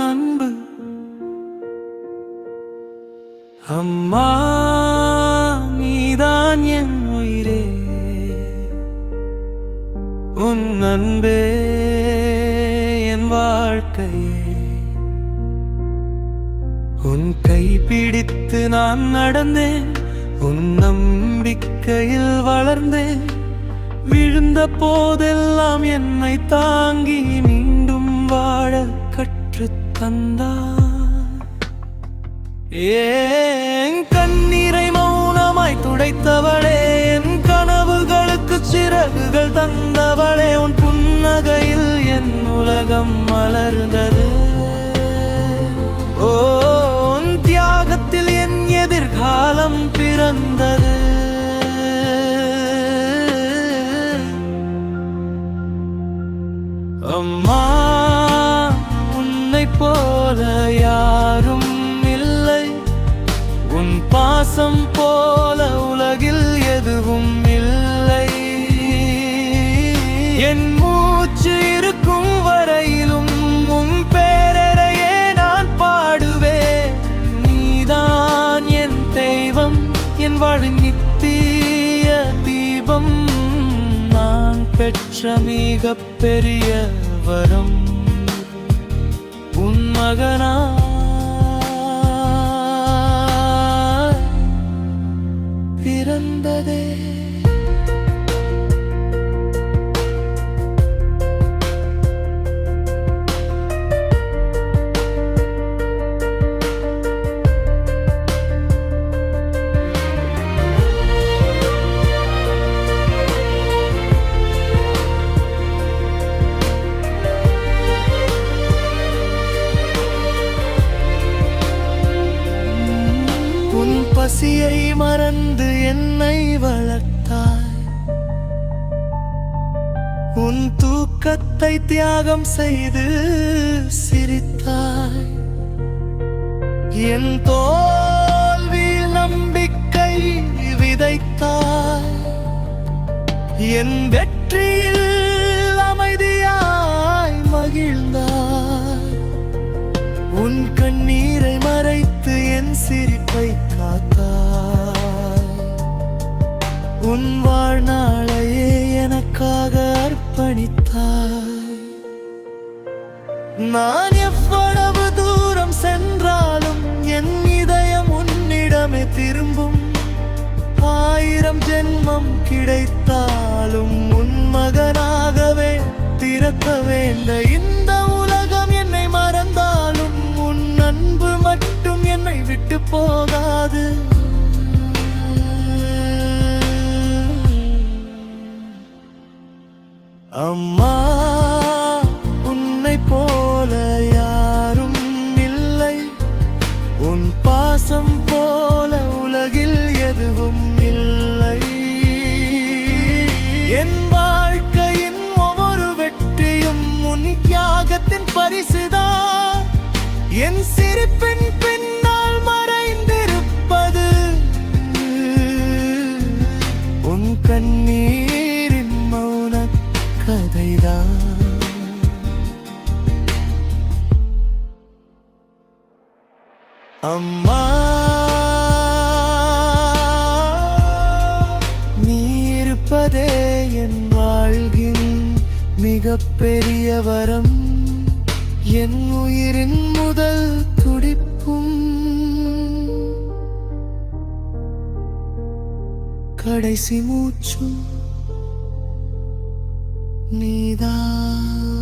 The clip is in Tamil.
அன்பு. அம்மா, நீதான் என் உயிரே, உன் அன்பே என் வாழ்க்கையே. உன் கை பிடித்து நான் நடந்தேன், உன் நம்பிக்கையில் வளர்ந்தேன். விழுந்த போதெல்லாம் என்னை தாங்கி மீண்டும் வாழ கற்றுத் தந்தார். ஏன் கண்ணீரை மௌனமாய் துடைத்தவளே, என் கனவுகளுக்கு சிறகுகள் தந்தவளே. உன் புன்னகையில் என் உலகம் மலர்ந்தது. ஓ, உன் தியாகத்தில் என் எதிர்காலம் பிறந்தது. அம்மா, உன்னை போல யாரும் இல்லை, உன் பாசம் போல உலகில் எதுவும் இல்லை. என் மூச்சு இருக்கும் வரையிலும் உன் பேரையே நான் பாடுவேன். நீதான் என் தெய்வம், என் வாழின் நித்திய தீபம். நான் பெற்ற மிகப் பெரிய வரம் உன் மகனாய் பிறந்ததே. பசியை மறந்து என்னை வளர்த்தாய், உன் தூக்கத்தை தியாகம் செய்து சிரித்தாய். என் தோல்வியில் நம்பிக்கை விதைத்தாய், என் வெற்றியில் அமைதியாய் மகிழ்ந்தாய். உன் கண்ணீரை மறைத்து என் சிரிப்பை காத்தாய். உன் வாழ்நாளையே எனக்காக அர்ப்பணித்தாய். நான் எவ்வளவு தூரம் சென்றாலும் என் இதயம் உன்னிடமே திரும்பும். 1000 ஜென்மம் கிடைத்தாலும் உன் மகனாகவே திறக்க வேண்ட. இந்த உலகம் என்னை மறந்தாலும் உன் அன்பு மட்டும் என்னை விட்டு போகாது. அம்மா, உன்னை போல யாரும் இல்லை, உன் பாசம் போல உலகில் எதுவும் இல்லை. என் வாழ்க்கையின் ஒவ்வொரு வெற்றியும் உன் தியாகத்தின் பரிசுதான். என் சிரிப்பின் பின்னால் மறைந்திருப்பது உன் கண்ணீரின் மௌன கதைதான். அம்மா, நீ இருப்பதே என் வாழ்வின் மிகப்பெரிய வரம். என் உயிரின் முதல் துடிப்பும் கடைசி மூச்சும் நீதான்.